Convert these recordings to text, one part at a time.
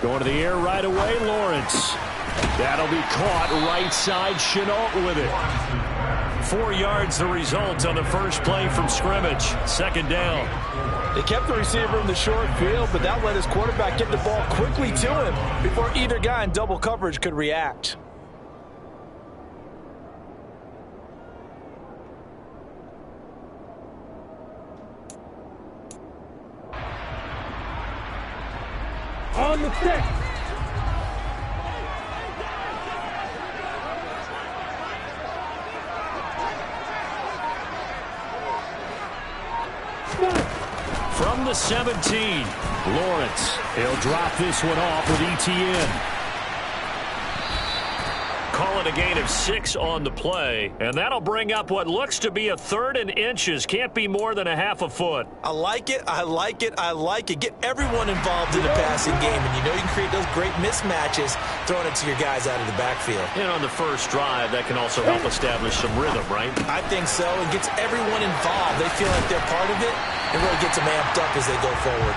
Going to the air right away, Lawrence. That'll be caught right side. Chenault with it. 4 yards the result on the first play from scrimmage. Second down. They kept the receiver in the short field, but that let his quarterback get the ball quickly to him before either guy in double coverage could react. On the stick. From the 17, Lawrence. He'll drop this one off with ETN. Call it a gain of 6 on the play, and that'll bring up what looks to be a 3rd and inches. Can't be more than a half a foot. I like it, I like it, I like it. Get everyone involved in the passing game, and you know you can create those great mismatches throwing it to your guys out of the backfield. And on the first drive, that can also help establish some rhythm, right? I think so. It gets everyone involved. They feel like they're part of it, and really gets them amped up as they go forward.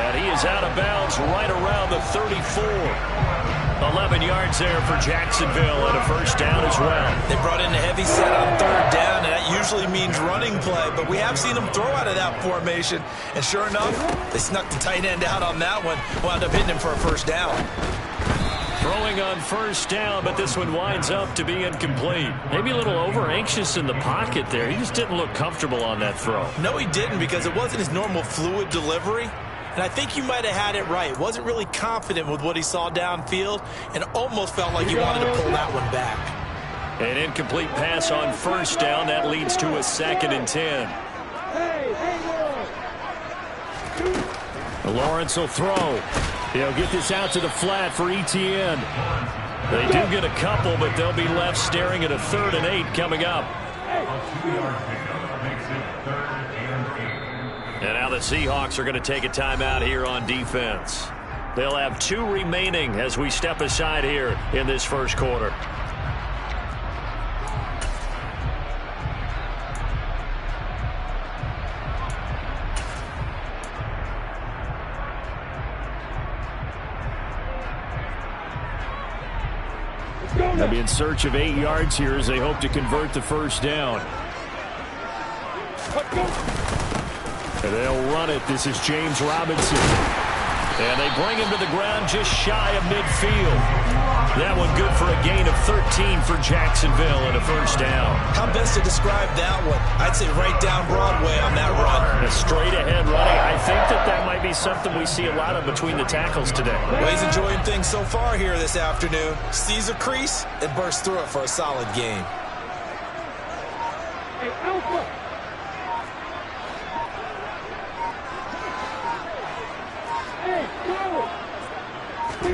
And he is out of bounds right around the 34. 11 yards there for Jacksonville and a first down as well. They brought in a heavy set on 3rd down, and that usually means running play, but we have seen them throw out of that formation, and sure enough, they snuck the tight end out on that one, wound up hitting him for a first down. Throwing on first down, but this one winds up to be incomplete. Maybe a little over-anxious in the pocket there. He just didn't look comfortable on that throw. No, he didn't, because it wasn't his normal fluid delivery. And I think you might have had it right. Wasn't really confident with what he saw downfield and almost felt like he wanted to pull that one back. An incomplete pass on first down. That leads to a 2nd and 10. Lawrence will throw. He'll get this out to the flat for ETN. They do get a couple, but they'll be left staring at a 3rd and 8 coming up. And now the Seahawks are going to take a timeout here on defense. They'll have 2 remaining as we step aside here in this first quarter. They'll be in search of 8 yards here as they hope to convert the first down. And they'll run it. This is James Robinson. And they bring him to the ground just shy of midfield. That one good for a gain of 13 for Jacksonville and a first down. How best to describe that one? I'd say right down Broadway on that run. A straight ahead running. I think that might be something we see a lot of between the tackles today. Well, he's enjoying things so far here this afternoon. Sees a crease and bursts through it for a solid gain. Hey, Alpha.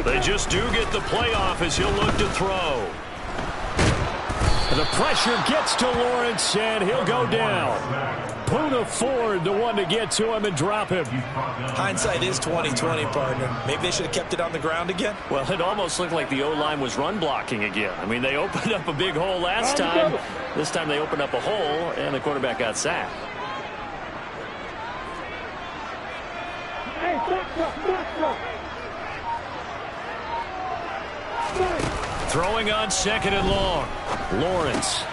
They just do get the playoff as he'll look to throw. The pressure gets to Lawrence, and he'll go down. Poona Ford, the one to get to him and drop him. Hindsight is 20/20, partner. Maybe they should have kept it on the ground again. Well, it almost looked like the O-line was run blocking again. I mean, they opened up a big hole last time. This time they opened up a hole, and the quarterback got sacked. Hey, stop. Throwing on 2nd and long. Lawrence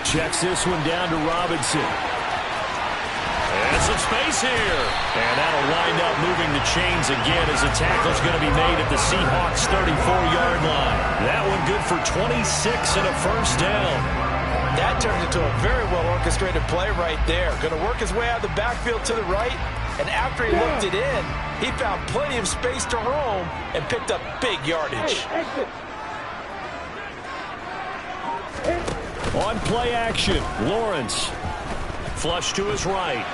checks this one down to Robinson. And some space here. And that'll wind up moving the chains again as the tackle's going to be made at the Seahawks 34-yard line. That one good for 26 and a first down. That turned into a very well-orchestrated play right there. Going to work his way out of the backfield to the right. And after he looked it in, he found plenty of space to roam and picked up big yardage. On play action, Lawrence. Flush to his right.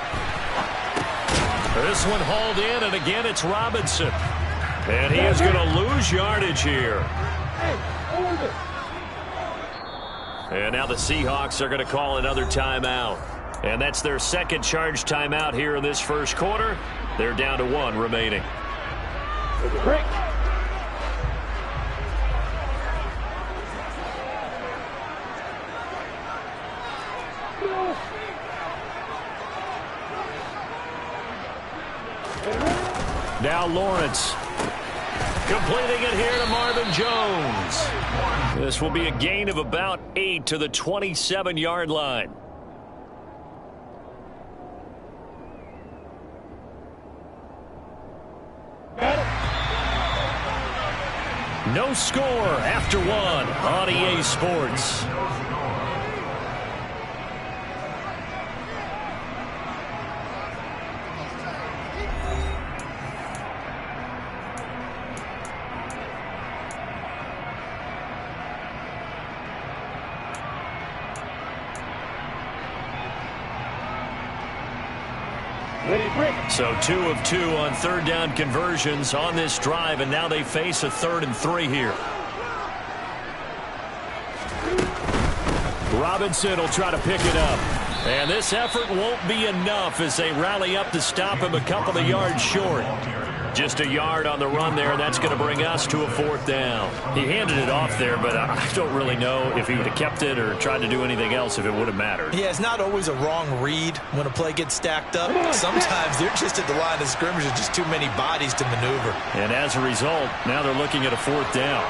This one hauled in, and again it's Robinson. And he is going to lose yardage here. And now the Seahawks are going to call another timeout. And that's their second charge timeout here in this first quarter. They're down to 1 remaining. Now Lawrence. Completing it here to Marvin Jones. This will be a gain of about 8 to the 27-yard line. No score after one on EA Sports. So 2 of 2 on third down conversions on this drive, and now they face a 3rd and 3 here. Robinson will try to pick it up. And this effort won't be enough as they rally up to stop him a couple of yards short. Just a yard on the run there, and that's going to bring us to a 4th down. He handed it off there, but I don't really know if he would have kept it or tried to do anything else if it would have mattered. Yeah, it's not always a wrong read when a play gets stacked up. Sometimes they're just at the line of scrimmage with just too many bodies to maneuver. And as a result, now they're looking at a 4th down.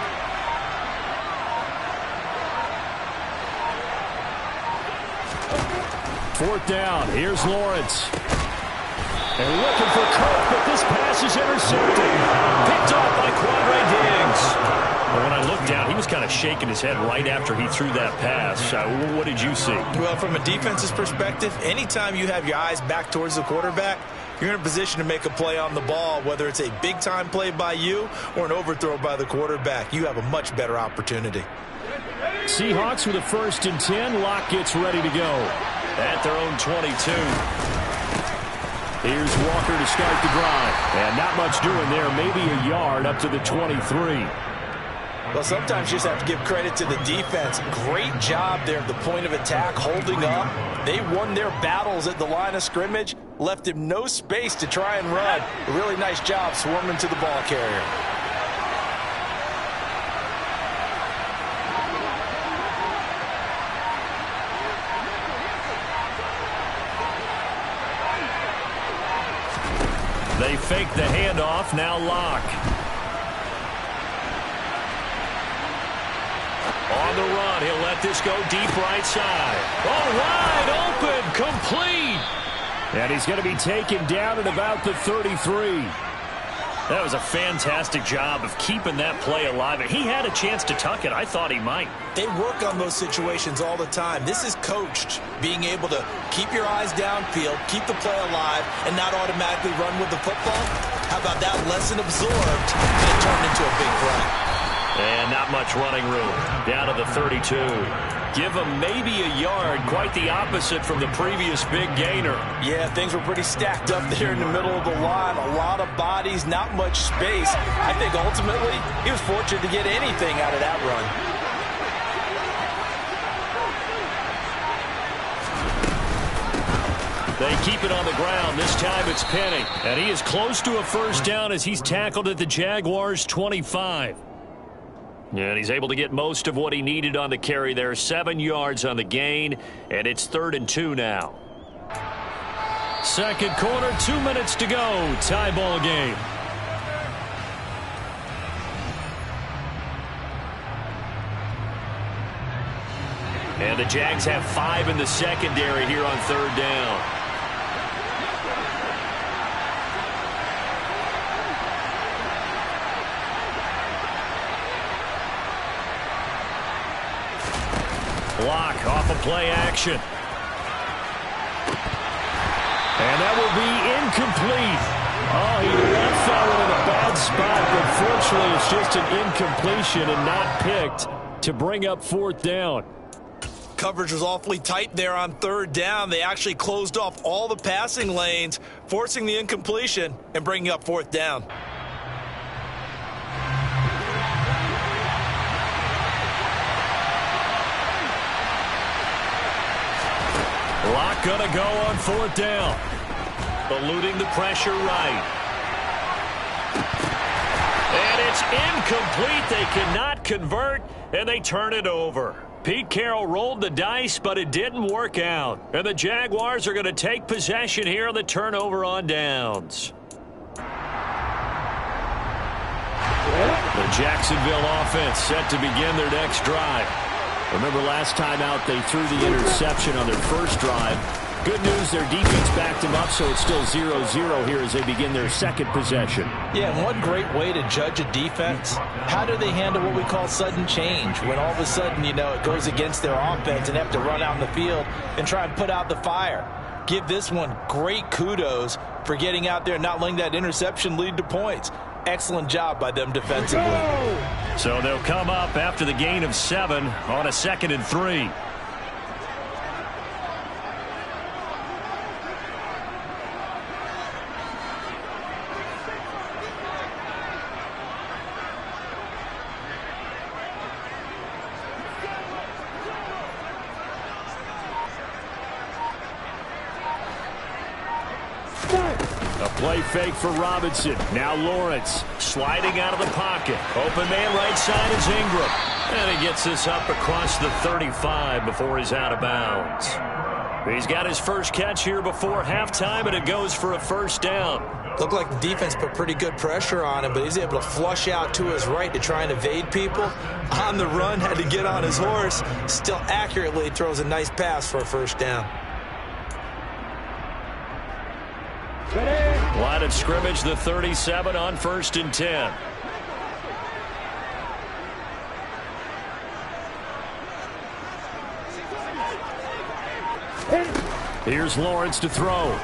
Fourth down, here's Lawrence. And looking for Cook, but this pass is intercepted. Picked off by Quandre Diggs. Well, when I looked down, he was kind of shaking his head right after he threw that pass. What did you see? Well, from a defense's perspective, anytime you have your eyes back towards the quarterback, you're in a position to make a play on the ball, whether it's a big-time play by you or an overthrow by the quarterback. You have a much better opportunity. Seahawks with a 1st and 10. Locke gets ready to go at their own 22. Here's Walker to start the drive. And not much doing there. Maybe a yard up to the 23. Well, sometimes you just have to give credit to the defense. Great job there at the point of attack, holding up. They won their battles at the line of scrimmage, left him no space to try and run. A really nice job swarming to the ball carrier. They fake the handoff. Now Locke. On the run, he'll let this go deep right side. Oh, wide open, complete. And he's going to be taken down at about the 33. That was a fantastic job of keeping that play alive. And he had a chance to tuck it. I thought he might. They work on those situations all the time. This is coached, being able to keep your eyes downfield, keep the play alive, and not automatically run with the football. How about that lesson absorbed and turned into a big play? And not much running room. Down to the 32. Give him maybe a yard. Quite the opposite from the previous big gainer. Yeah, things were pretty stacked up there in the middle of the line. A lot of bodies, not much space. I think ultimately he was fortunate to get anything out of that run. They keep it on the ground. This time it's Penny. And he is close to a 1st down as he's tackled at the Jaguars' 25. And he's able to get most of what he needed on the carry there. 7 yards on the gain, and it's 3rd and 2 now. Second quarter, 2 minutes to go. Tie ball game. And the Jags have 5 in the secondary here on 3rd down. Block off of play action. And that will be incomplete. Oh, he left that one in a bad spot, but fortunately it's just an incompletion and not picked to bring up 4th down. Coverage was awfully tight there on 3rd down. They actually closed off all the passing lanes, forcing the incompletion and bringing up 4th down. Locke gonna go on 4th down. Eluding the pressure right. And it's incomplete. They cannot convert, and they turn it over. Pete Carroll rolled the dice, but it didn't work out. And the Jaguars are going to take possession here on the turnover on downs. The Jacksonville offense set to begin their next drive. Remember last time out they threw the interception on their first drive. Good news, their defense backed them up, so it's still 0-0 here as they begin their second possession. Yeah, and one great way to judge a defense, how do they handle what we call sudden change? When all of a sudden, you know, it goes against their offense and they have to run out in the field and try and put out the fire. Give this one great kudos for getting out there and not letting that interception lead to points. Excellent job by them defensively. So they'll come up after the gain of 7 on a 2nd and 3. A play fake for Robinson. Now Lawrence sliding out of the pocket. Open man right side is Ingram. And he gets this up across the 35 before he's out of bounds. He's got his first catch here before halftime, and it goes for a first down. Looked like the defense put pretty good pressure on him, but he's able to flush out to his right to try and evade people. On the run, had to get on his horse. Still accurately throws a nice pass for a first down. Line of scrimmage, the 37 on 1st and 10. Here's Lawrence to throw.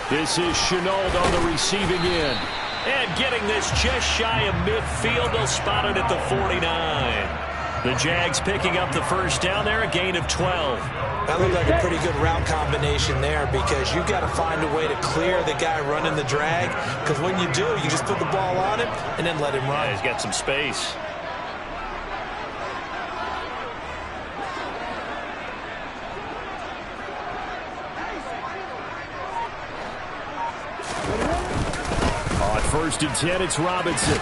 This is Chenault on the receiving end. And getting this just shy of midfield. They'll spot it at the 49. The Jags picking up the first down there, a gain of 12. That looked like a pretty good route combination there because you've got to find a way to clear the guy running the drag, because when you do, you just put the ball on him and then let him run. Yeah, he's got some space. On 1st and 10, it's Robinson.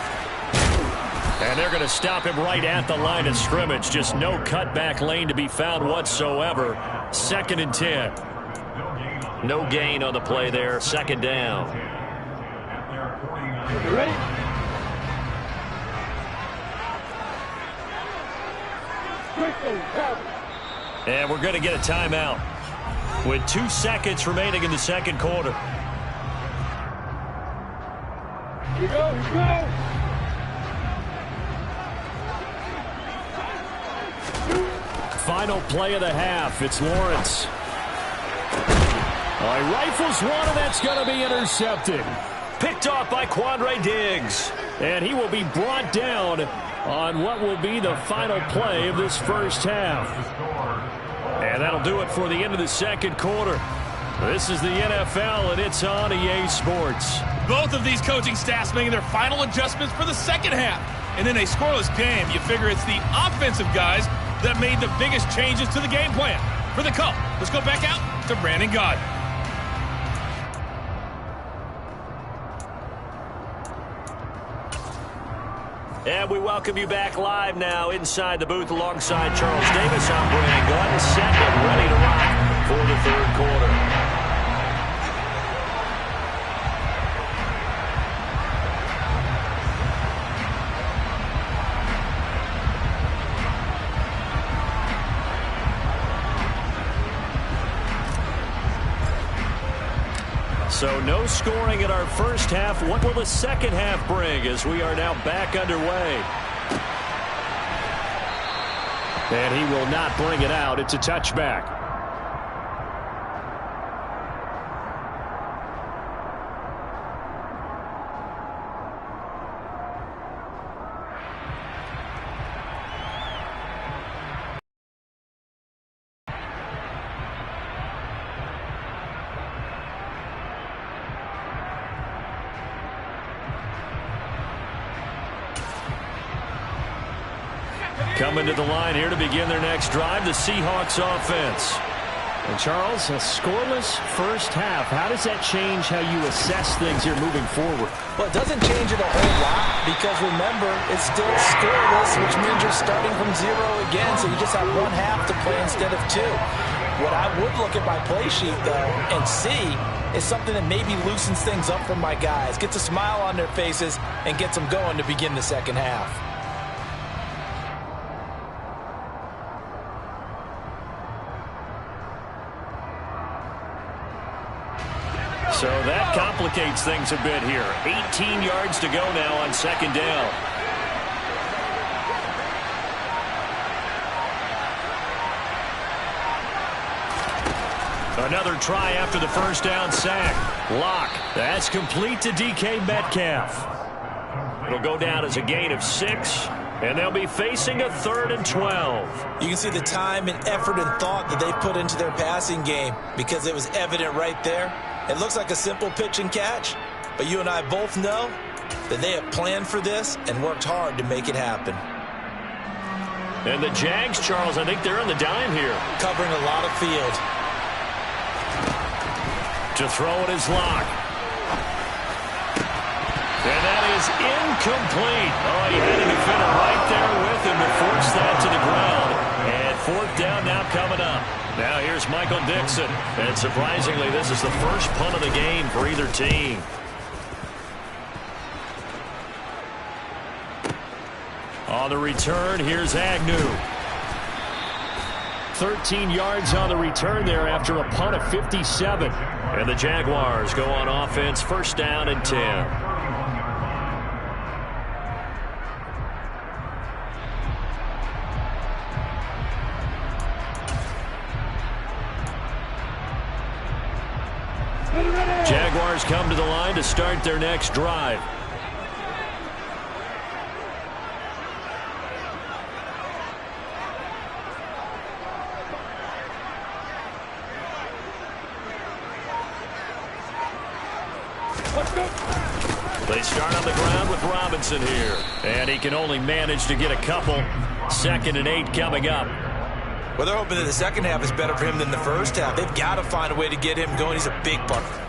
And they're going to stop him right at the line of scrimmage. Just no cutback lane to be found whatsoever. 2nd and 10. No gain on the play there. 2nd down. Ready? And we're going to get a timeout with 2 seconds remaining in the second quarter. Here we go, here we go. Final play of the half. It's Lawrence. He rifles one, and that's going to be intercepted. Picked off by Quandre Diggs. And he will be brought down on what will be the final play of this first half. And that'll do it for the end of the second quarter. This is the NFL, and it's on EA Sports. Both of these coaching staffs making their final adjustments for the second half. And in a scoreless game, you figure it's the offensive guys that made the biggest changes to the game plan. For the call, let's go back out to Brandon Gaudin. And we welcome you back live now inside the booth alongside Charles Davis. I'm Brandon Gaudin, set and ready to rock for the third quarter. So no scoring in our first half. What will the second half bring as we are now back underway? And he will not bring it out. It's a touchback. Coming to the line here to begin their next drive, the Seahawks offense. And Charles, a scoreless first half. How does that change how you assess things here moving forward? Well, it doesn't change it a whole lot because, remember, it's still scoreless, which means you're starting from 0 again, so you just have one half to play instead of 2. What I would look at my play sheet, though, and see is something that maybe loosens things up for my guys, gets a smile on their faces, and gets them going to begin the second half. So that complicates things a bit here. 18 yards to go now on second down. Another try after the first down sack. Lock. That's complete to DK Metcalf. It'll go down as a gain of 6, and they'll be facing a 3rd and 12. You can see the time and effort and thought that they put into their passing game because it was evident right there. It looks like a simple pitch and catch, but you and I both know that they have planned for this and worked hard to make it happen. And the Jags, Charles, I think they're on the dime here. Covering a lot of field. To throw it is Lock. And that is incomplete. Oh, he had a defender right there with him to force that to the ground. And 4th down now coming up. Now here's Michael Dixon. And surprisingly, this is the first punt of the game for either team. On the return, here's Agnew. 13 yards on the return there after a punt of 57. And the Jaguars go on offense, first down and 10. Jaguars come to the line to start their next drive. They start on the ground with Robinson here. And he can only manage to get a couple. 2nd and 8 coming up. Well, they're hoping that the second half is better for him than the first half. They've got to find a way to get him going. He's a big punter.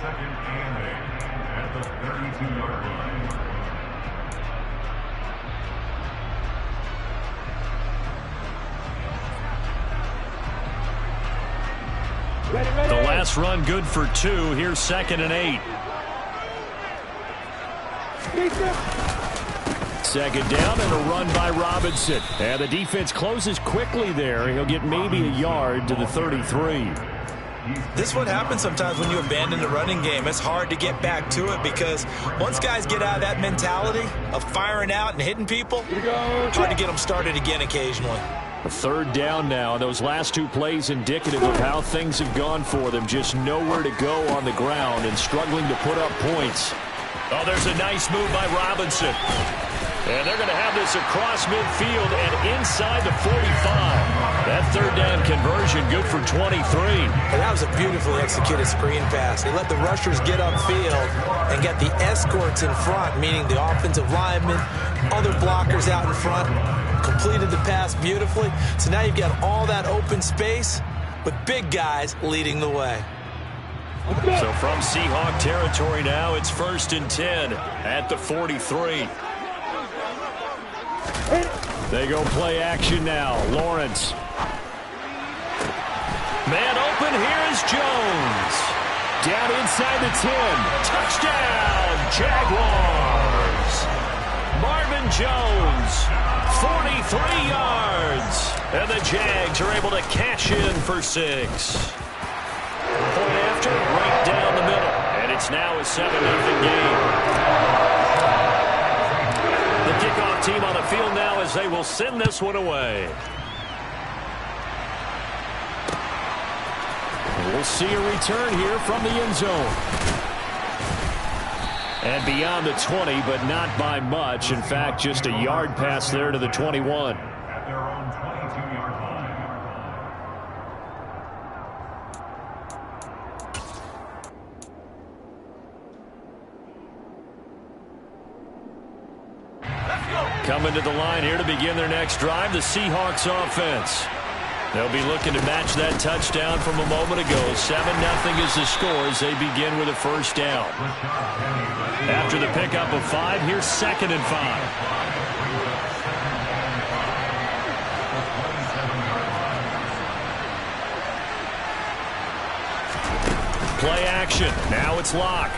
Second and 8 at the 32-yard line. The last run good for 2. Here's 2nd and 8. 2nd down and a run by Robinson. And the defense closes quickly there. He'll get maybe a yard to the 33. This is what happens sometimes when you abandon the running game. It's hard to get back to it because once guys get out of that mentality of firing out and hitting people, it's hard to get them started again occasionally. A 3rd down now. Those last 2 plays indicative of how things have gone for them. Just nowhere to go on the ground and struggling to put up points. Oh, there's a nice move by Robinson. And they're going to have this across midfield and inside the 45. That 3rd down conversion good for 23. And that was a beautifully executed screen pass. They let the rushers get upfield and get the escorts in front, meaning the offensive linemen, other blockers out in front, completed the pass beautifully. So now you've got all that open space with big guys leading the way. So from Seahawk territory now, it's 1st and 10 at the 43. They go play action now. Lawrence. Man open, here is Jones. Down inside the 10. Touchdown, Jaguars. Marvin Jones, 43 yards. And the Jags are able to cash in for 6. Point after, right down the middle. And it's now a 7-0 game. The kickoff team on the field now as they will send this one away. We'll see a return here from the end zone. And beyond the 20, but not by much. In fact, just a yard pass there to the 21. At their own 22-yard line. Coming to the line here to begin their next drive, the Seahawks offense. They'll be looking to match that touchdown from a moment ago. 7-0 is the score as they begin with a first down. After the pickup of 5, here's 2nd and 5. Play action. Now it's Locke.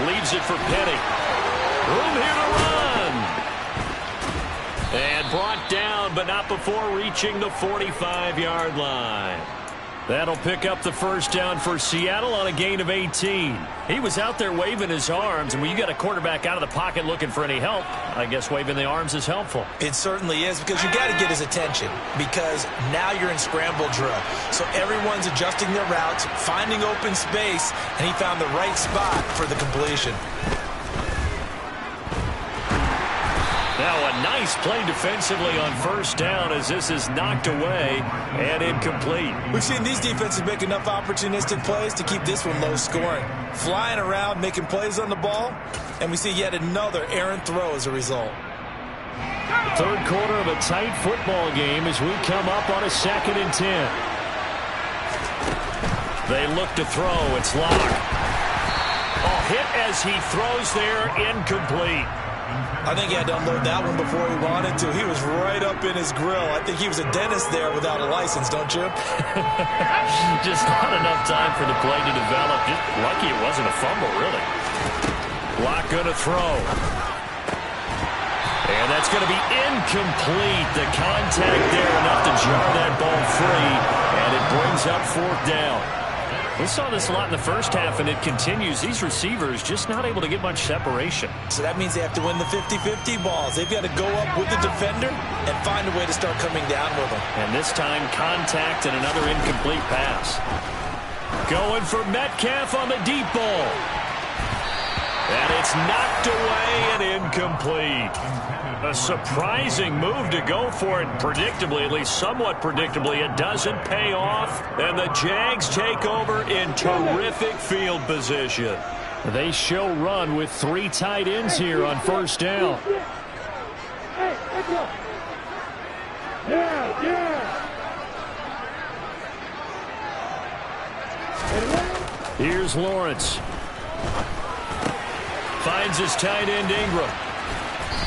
Leaves it for Penny. Room here to run. And brought down, but not before reaching the 45-yard line. That'll pick up the first down for Seattle on a gain of 18. He was out there waving his arms, and when you got a quarterback out of the pocket looking for any help, I guess waving the arms is helpful. It certainly is, because you got to get his attention, because now you're in scramble drill. So everyone's adjusting their routes, finding open space, and he found the right spot for the completion. Now a nice play defensively on first down as this is knocked away and incomplete. We've seen these defenses make enough opportunistic plays to keep this one low scoring. Flying around, making plays on the ball, and we see yet another errant throw as a result. Third quarter of a tight football game as we come up on a 2nd and 10. They look to throw. It's Locke. Oh, hit as he throws there, incomplete. I think he had to unload that one before he wanted to. He was right up in his grill. I think he was a dentist there without a license, don't you? Just not enough time for the play to develop. Just lucky it wasn't a fumble, really. Locke going to throw. And that's going to be incomplete. The contact there enough to jar that ball free. And it brings up 4th down. We saw this a lot in the first half, and it continues. These receivers just not able to get much separation. So that means they have to win the 50-50 balls. They've got to go up with the defender and find a way to start coming down with them. And this time, contact and another incomplete pass. Going for Metcalf on the deep ball. And it's knocked away and incomplete. A surprising move to go for it. Predictably, at least somewhat predictably, it doesn't pay off. And the Jags take over in terrific field position. They show run with 3 tight ends here on first down. Here's Lawrence. Finds his tight end Ingram.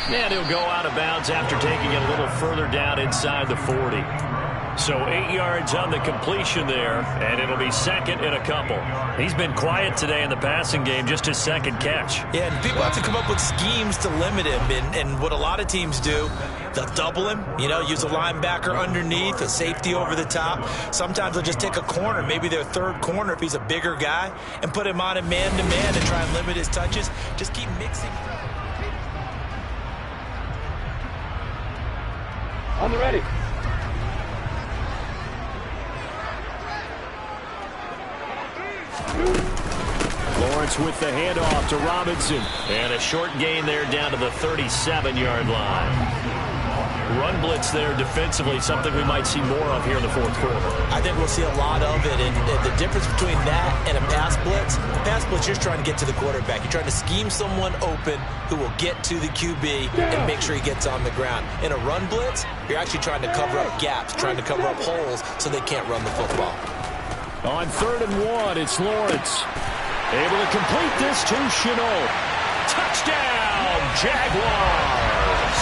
And he'll go out of bounds after taking it a little further down inside the 40. So 8 yards on the completion there, and it'll be 2nd and a couple. He's been quiet today in the passing game, just his 2nd catch. Yeah, and people have to come up with schemes to limit him. And what a lot of teams do, they'll double him, use a linebacker underneath, a safety over the top. Sometimes they'll just take a corner, maybe their 3rd corner if he's a bigger guy, and put him on a man-to-man and try and limit his touches. Just keep mixing. I'm ready. Lawrence with the handoff to Robinson. And a short gain there down to the 37-yard line. Run blitz there defensively, something we might see more of here in the 4th quarter. I think we'll see a lot of it. And the difference between that and a pass blitz, you're trying to get to the quarterback. You're trying to scheme someone open who will get to the QB and make sure he gets on the ground. In a run blitz, you're actually trying to cover up gaps, trying to cover up holes so they can't run the football. On 3rd and 1, it's Lawrence. Able to complete this to Chenault. Touchdown, Jaguars!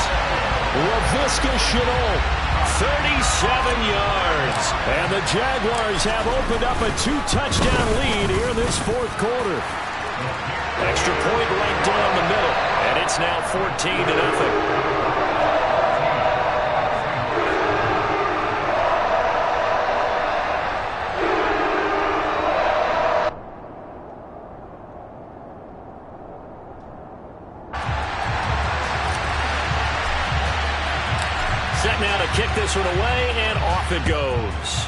Laviska Chenault, 37 yards. And the Jaguars have opened up a 2-touchdown lead here in this 4th quarter. Extra point right down the middle. And it's now 14-0. kick this one away, and off it goes.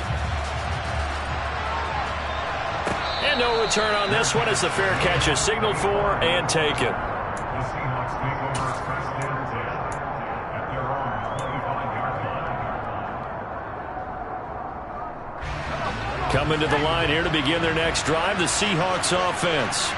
And no return on this one as the fair catch is signaled for and taken. The Seahawks take over first down 10 at their own 25-yard line. Coming to the line here to begin their next drive, the Seahawks offense.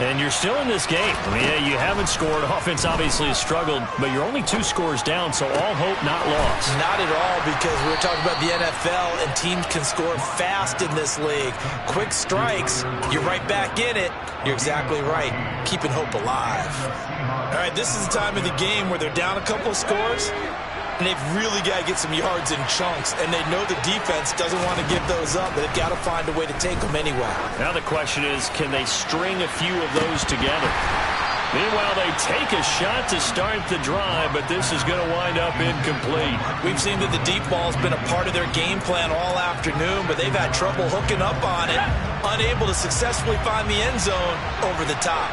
And you're still in this game. I mean, yeah, you haven't scored. Offense obviously has struggled, but you're only 2 scores down, so all hope not lost. Not at all, because we're talking about the NFL, and teams can score fast in this league. Quick strikes, you're right back in it. You're exactly right. Keeping hope alive. All right, this is the time of the game where they're down a couple of scores, and they've really got to get some yards in chunks, and they know the defense doesn't want to give those up, but they've got to find a way to take them anyway. Now the question is, can they string a few of those together? Meanwhile, they take a shot to start the drive, but this is going to wind up incomplete. We've seen that the deep ball's been a part of their game plan all afternoon, but they've had trouble hooking up on it, unable to successfully find the end zone over the top.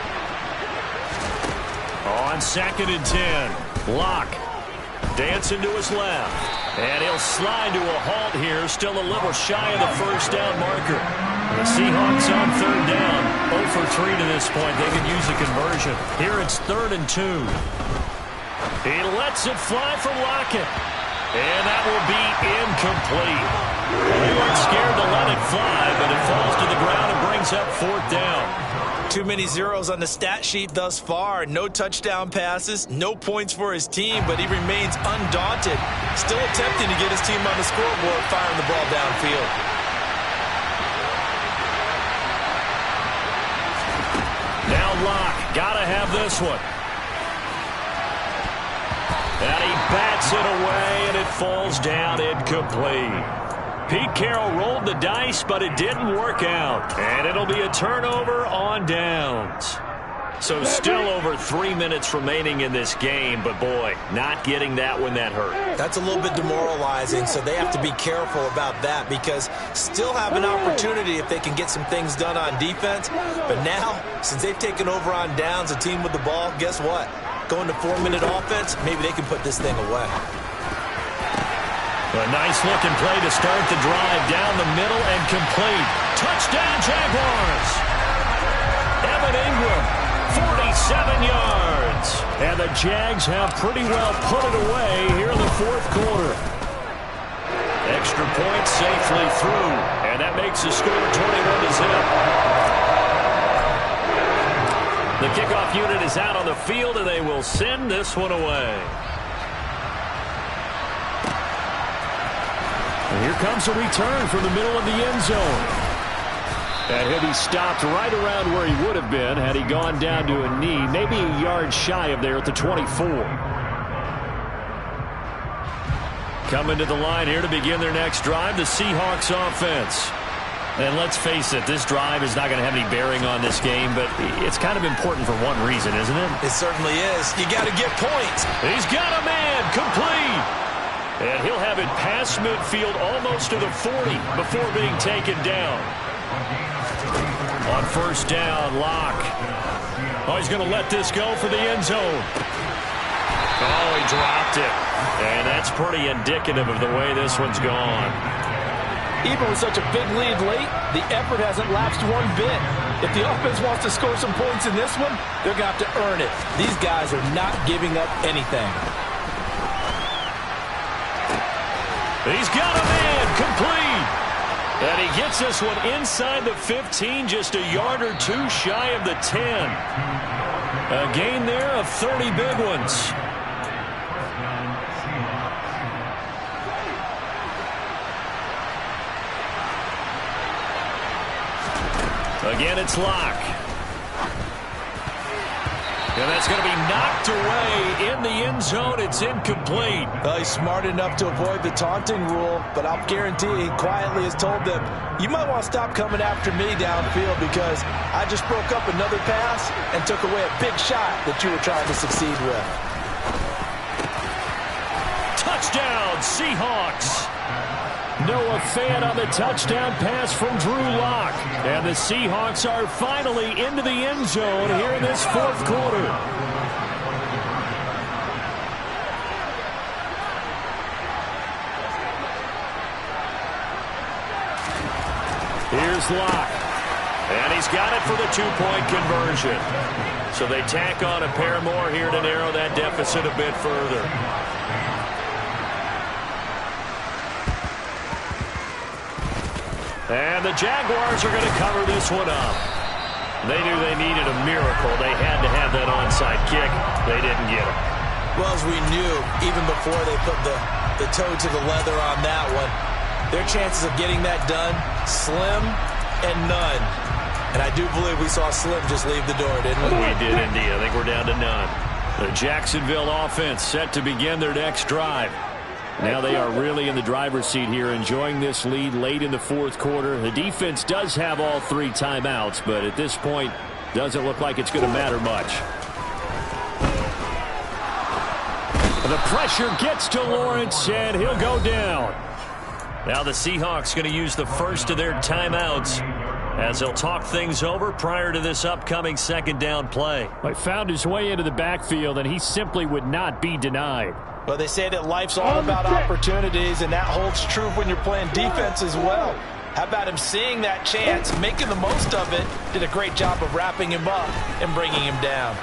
On 2nd and 10, Locke dancing to his left, and he'll slide to a halt here, still a little shy of the first down marker. The Seahawks on 3rd down, 0 for 3 to this point. They can use a conversion. Here it's 3rd and 2. He lets it fly from Lockett, and that will be incomplete. They weren't scared to let it fly, but it falls to the ground and brings up 4th down. Too many zeros on the stat sheet thus far. No touchdown passes, no points for his team, but he remains undaunted. Still attempting to get his team on the scoreboard, firing the ball downfield. Now Locke, gotta have this one. And he bats it away, and it falls down incomplete. Pete Carroll rolled the dice, but it didn't work out. And it'll be a turnover on downs. So still over 3 minutes remaining in this game, but boy, not getting that when that hurt. That's a little bit demoralizing, so they have to be careful about that, because still have an opportunity if they can get some things done on defense. But now, since they've taken over on downs, a team with the ball, guess what? Going to 4-minute offense, maybe they can put this thing away. A nice-looking play to start the drive down the middle and complete. Touchdown, Jaguars! Evan Ingram, 47 yards. And the Jags have pretty well put it away here in the 4th quarter. Extra point safely through, and that makes the score 21-0. The kickoff unit is out on the field, and they will send this one away. And here comes a return from the middle of the end zone. And he'll be stopped right around where he would have been had he gone down to a knee, maybe a yard shy of there at the 24. Coming to the line here to begin their next drive, the Seahawks offense. And let's face it, this drive is not going to have any bearing on this game, but it's kind of important for one reason, isn't it? It certainly is. You got to get points. He's got a man, complete. And he'll have it past midfield almost to the 40 before being taken down. On 1st down, Locke. Oh, he's going to let this go for the end zone. Oh, he dropped it. And that's pretty indicative of the way this one's gone. Even with such a big lead late, the effort hasn't lapsed one bit. If the offense wants to score some points in this one, they're going to have to earn it. These guys are not giving up anything. He's got a man, complete. And he gets this one inside the 15, just a yard or 2 shy of the 10. A gain there of 30 big ones. Again, it's Locke. And that's going to be knocked away in the end zone. It's incomplete. Well, he's smart enough to avoid the taunting rule, but I'll guarantee he quietly has told them, you might want to stop coming after me downfield because I just broke up another pass and took away a big shot that you were trying to succeed with. Touchdown, Seahawks. Noah Fant on the touchdown pass from Drew Lock. And the Seahawks are finally into the end zone here in this 4th quarter. Here's Locke. And he's got it for the two-point conversion. So they tack on a pair more here to narrow that deficit a bit further. And the Jaguars are going to cover this one up. They knew they needed a miracle. They had to have that onside kick. They didn't get it. Well, as we knew, even before they put the toe to the leather on that one, their chances of getting that done, slim and none. And I do believe we saw Slim just leave the door, didn't we? We did indeed. I think we're down to none. The Jacksonville offense set to begin their next drive. Now they are really in the driver's seat here, enjoying this lead late in the fourth quarter. The defense does have all 3 timeouts, but at this point, doesn't look like it's going to matter much. The pressure gets to Lawrence, and he'll go down. Now the Seahawks going to use the first of their timeouts as they'll talk things over prior to this upcoming second down play. He found his way into the backfield, and he simply would not be denied. Well, they say that life's all about opportunities, and that holds true when you're playing defense as well. How about him seeing that chance, making the most of it, did a great job of wrapping him up and bringing him down.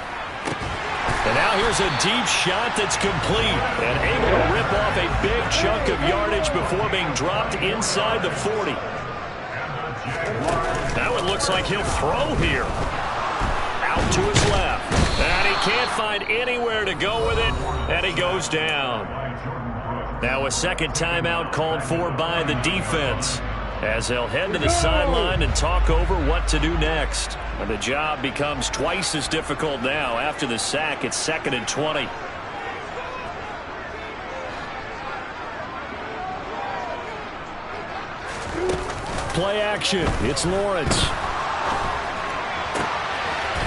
And now here's a deep shot that's complete and able to rip off a big chunk of yardage before being dropped inside the 40. Now it looks like he'll throw here. Out to his left. And he can't find anywhere to go with it, and he goes down. Now a second timeout called for by the defense as they'll head to the sideline and talk over what to do next. And the job becomes twice as difficult now. After the sack, it's 2nd and 20. Play action. It's Lawrence.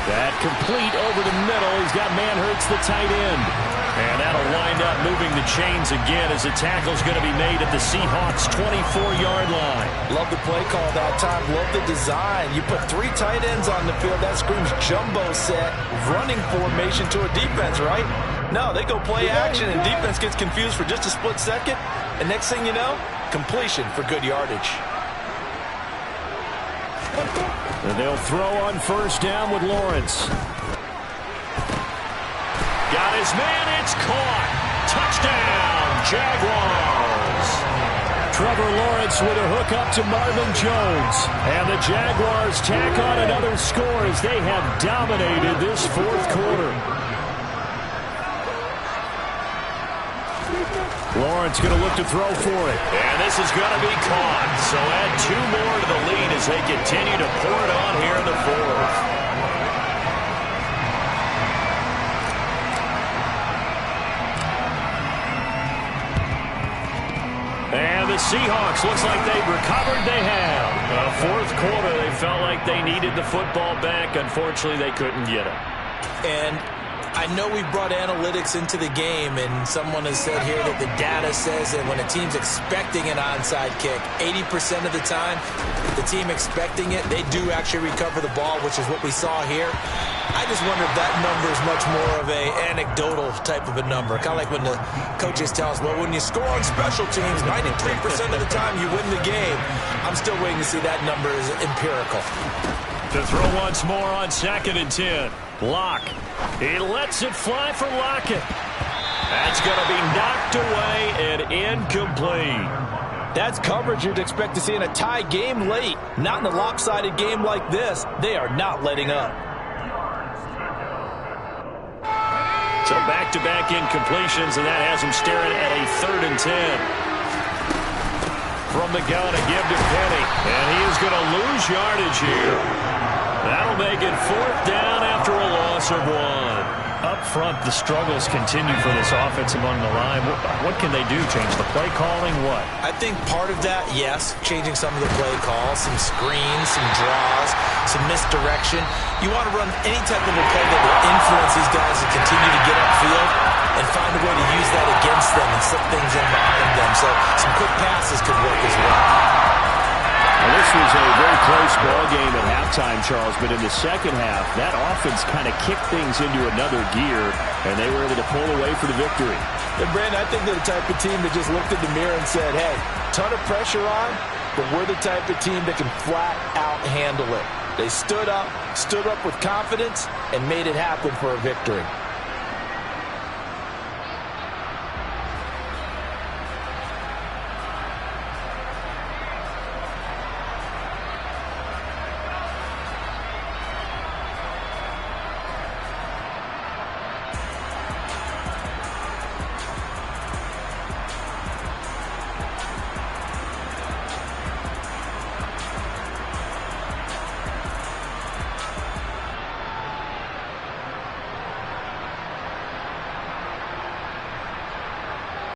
That complete over the middle. He's got Manhurts, the tight end. And that'll wind up moving the chains again as the tackle's going to be made at the Seahawks' 24-yard line. Love the play call that time. Love the design. You put 3 tight ends on the field. That screams jumbo set, running formation to a defense, right? No, they go play action, and defense gets confused for just a split second. And next thing you know, completion for good yardage. And they'll throw on first down with Lawrence. Got his man, it's caught. Touchdown, Jaguars. Trevor Lawrence with a hook up to Marvin Jones. And the Jaguars tack on another score as they have dominated this fourth quarter. Lawrence going to look to throw for it. And this is going to be caught. So add 2 more to the lead as they continue to pour it on here in the fourth. And the Seahawks, looks like they've recovered. They have. Fourth quarter, they felt like they needed the football back. Unfortunately, they couldn't get it. And I know we brought analytics into the game, and someone has said here that the data says that when a team's expecting an onside kick, 80% of the time, the team expecting it, they do actually recover the ball, which is what we saw here. I just wonder if that number is much more of a anecdotal type of a number. Kind of like when the coaches tell us, well, when you score on special teams, 93% of the time you win the game. I'm still waiting to see that number is empirical. To throw once more on 2nd and 10. Locke. He lets it fly for Lockett. That's going to be knocked away and incomplete. That's coverage you'd expect to see in a tie game late. Not in a lopsided game like this. They are not letting up. So back-to-back incompletions, and that has him staring at a 3rd and 10. From the gun, a give to Penny. And he is going to lose yardage here. That'll make it 4th down after a loss of 1. Up front, the struggles continue for this offense among the line. What can they do? Change the play calling? What? I think part of that, yes, changing some of the play calls, some screens, some draws, some misdirection. You want to run any type of a play that will influence these guys to continue to get upfield and find a way to use that against them and slip things in behind them. So some quick passes could work as well. Well, this was a very close ball game at halftime, Charles, but in the second half, that offense kind of kicked things into another gear, and they were able to pull away for the victory. And Brandon, I think they're the type of team that just looked in the mirror and said, hey, ton of pressure on, but we're the type of team that can flat out handle it. They stood up with confidence, and made it happen for a victory.